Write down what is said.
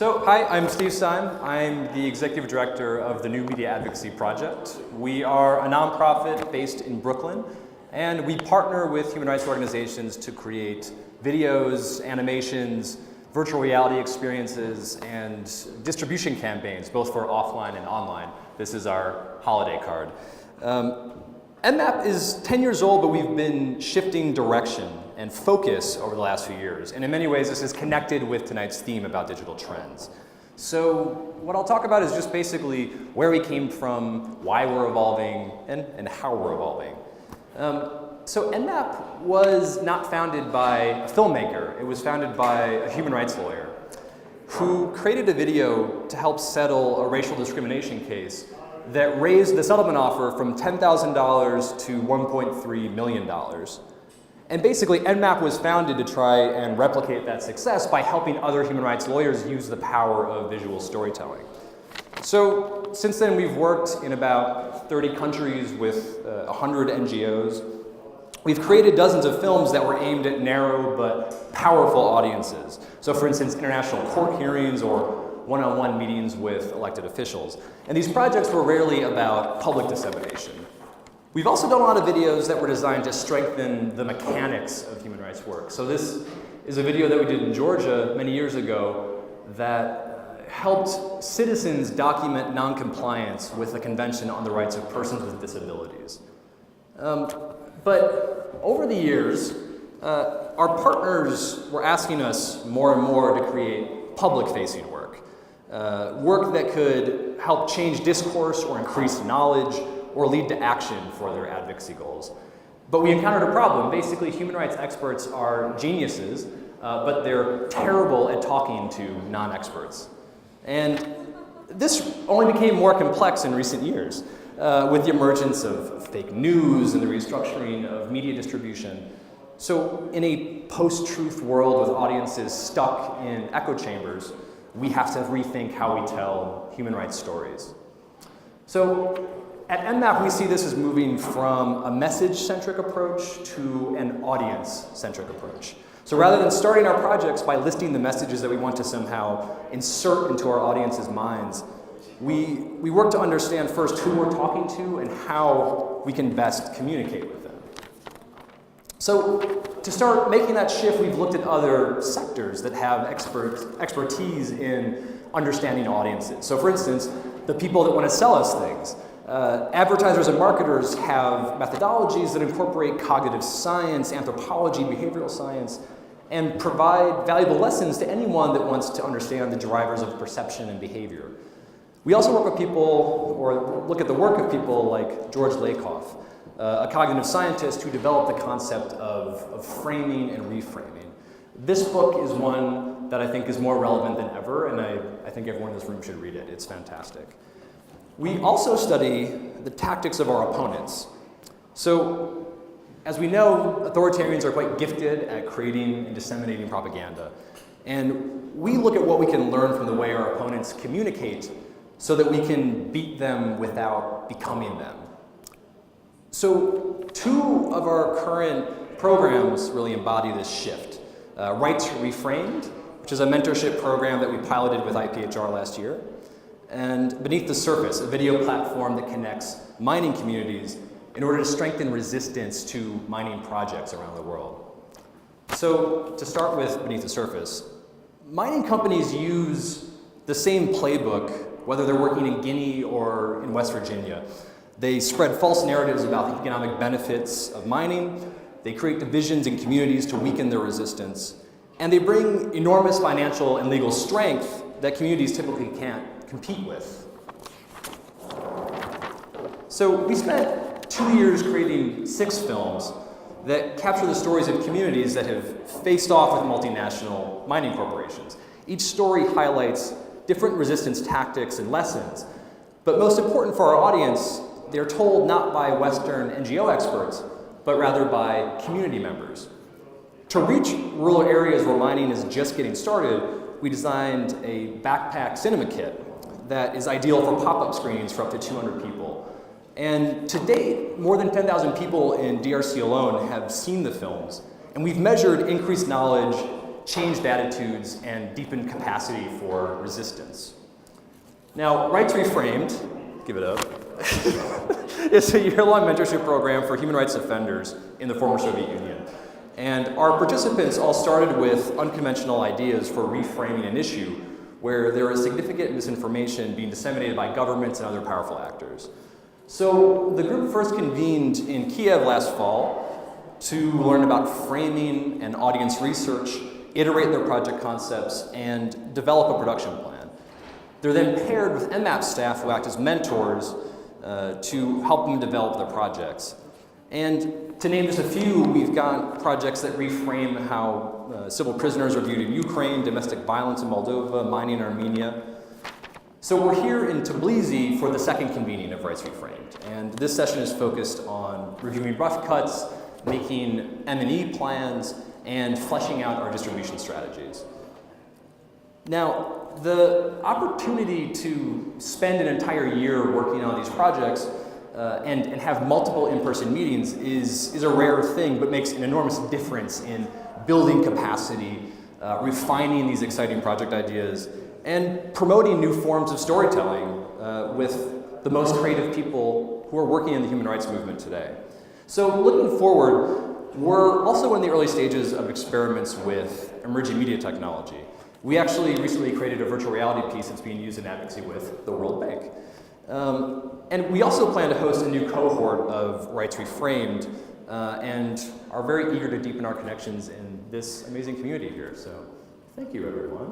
Hi, I'm Steve Steim. I'm the Executive Director of the New Media Advocacy Project. We are a nonprofit based in Brooklyn, and we partner with human rights organizations to create videos, animations, virtual reality experiences, and distribution campaigns, both for offline and online. This is our holiday card. NMAP is 10 years old, but we've been shifting direction and focus over the last few years. And in many ways, this is connected with tonight's theme about digital trends. So what I'll talk about is just basically where we came from, why we're evolving, and how we're evolving. So NMAP was not founded by a filmmaker. It was founded by a human rights lawyer who created a video to help settle a racial discrimination case that raised the settlement offer from $10,000 to $1.3 million. And basically, NMAP was founded to try and replicate that success by helping other human rights lawyers use the power of visual storytelling. So since then, we've worked in about 30 countries with 100 NGOs. We've created dozens of films that were aimed at narrow but powerful audiences. So for instance, international court hearings or one-on-one meetings with elected officials. And these projects were rarely about public dissemination. We've also done a lot of videos that were designed to strengthen the mechanics of human rights work. So this is a video that we did in Georgia many years ago that helped citizens document non-compliance with the Convention on the Rights of Persons with Disabilities. But over the years, our partners were asking us more and more to create public-facing work. Work that could help change discourse or increase knowledge or lead to action for their advocacy goals. But we encountered a problem. Basically, human rights experts are geniuses, but they're terrible at talking to non-experts. And this only became more complex in recent years with the emergence of fake news and the restructuring of media distribution. So in a post-truth world with audiences stuck in echo chambers, we have to rethink how we tell human rights stories. So at NMAP, we see this as moving from a message-centric approach to an audience-centric approach. So rather than starting our projects by listing the messages that we want to somehow insert into our audience's minds, we work to understand first who we're talking to and how we can best communicate with them. So to start making that shift, we've looked at other sectors that have expertise in understanding audiences. So for instance, the people that want to sell us things. Advertisers and marketers have methodologies that incorporate cognitive science, anthropology, behavioral science, and provide valuable lessons to anyone that wants to understand the drivers of perception and behavior. We also work with people, or look at the work of people like George Lakoff, a cognitive scientist who developed the concept of framing and reframing. This book is one that I think is more relevant than ever, and I think everyone in this room should read it. It's fantastic. We also study the tactics of our opponents. So, as we know, authoritarians are quite gifted at creating and disseminating propaganda. And we look at what we can learn from the way our opponents communicate so that we can beat them without becoming them. So, two of our current programs really embody this shift. Rights Reframed, which is a mentorship program that we piloted with IPHR last year, and Beneath the Surface, a video platform that connects mining communities in order to strengthen resistance to mining projects around the world. So to start with Beneath the Surface, mining companies use the same playbook, whether they're working in Guinea or in West Virginia. They spread false narratives about the economic benefits of mining, they create divisions in communities to weaken their resistance, and they bring enormous financial and legal strength that communities typically can't compete with. So we spent 2 years creating 6 films that capture the stories of communities that have faced off with multinational mining corporations. Each story highlights different resistance tactics and lessons, but most important for our audience, they're told not by Western NGO experts, but rather by community members. To reach rural areas where mining is just getting started, we designed a backpack cinema kit that is ideal for pop-up screenings for up to 200 people. And to date, more than 10,000 people in DRC alone have seen the films, and we've measured increased knowledge, changed attitudes and deepened capacity for resistance. Now, Rights Reframed, give it up, is a year-long mentorship program for human rights offenders in the former Soviet Union. And our participants all started with unconventional ideas for reframing an issue where there is significant misinformation being disseminated by governments and other powerful actors. So the group first convened in Kiev last fall to learn about framing and audience research, iterate their project concepts, and develop a production plan. They're then paired with MMAP staff who act as mentors to help them develop their projects. And to name just a few, we've got projects that reframe how civil prisoners are viewed in Ukraine, domestic violence in Moldova, mining in Armenia. So we're here in Tbilisi for the second convening of Rights Reframed. And this session is focused on reviewing rough cuts, making M&E plans, and fleshing out our distribution strategies. Now, the opportunity to spend an entire year working on these projects and have multiple in-person meetings is a rare thing, but makes an enormous difference in building capacity, refining these exciting project ideas, and promoting new forms of storytelling with the most creative people who are working in the human rights movement today. So looking forward, we're also in the early stages of experiments with emerging media technology. We actually recently created a virtual reality piece that's being used in advocacy with the World Bank. And we also plan to host a new cohort of Rights Reframed and are very eager to deepen our connections in this amazing community here. So thank you, everyone.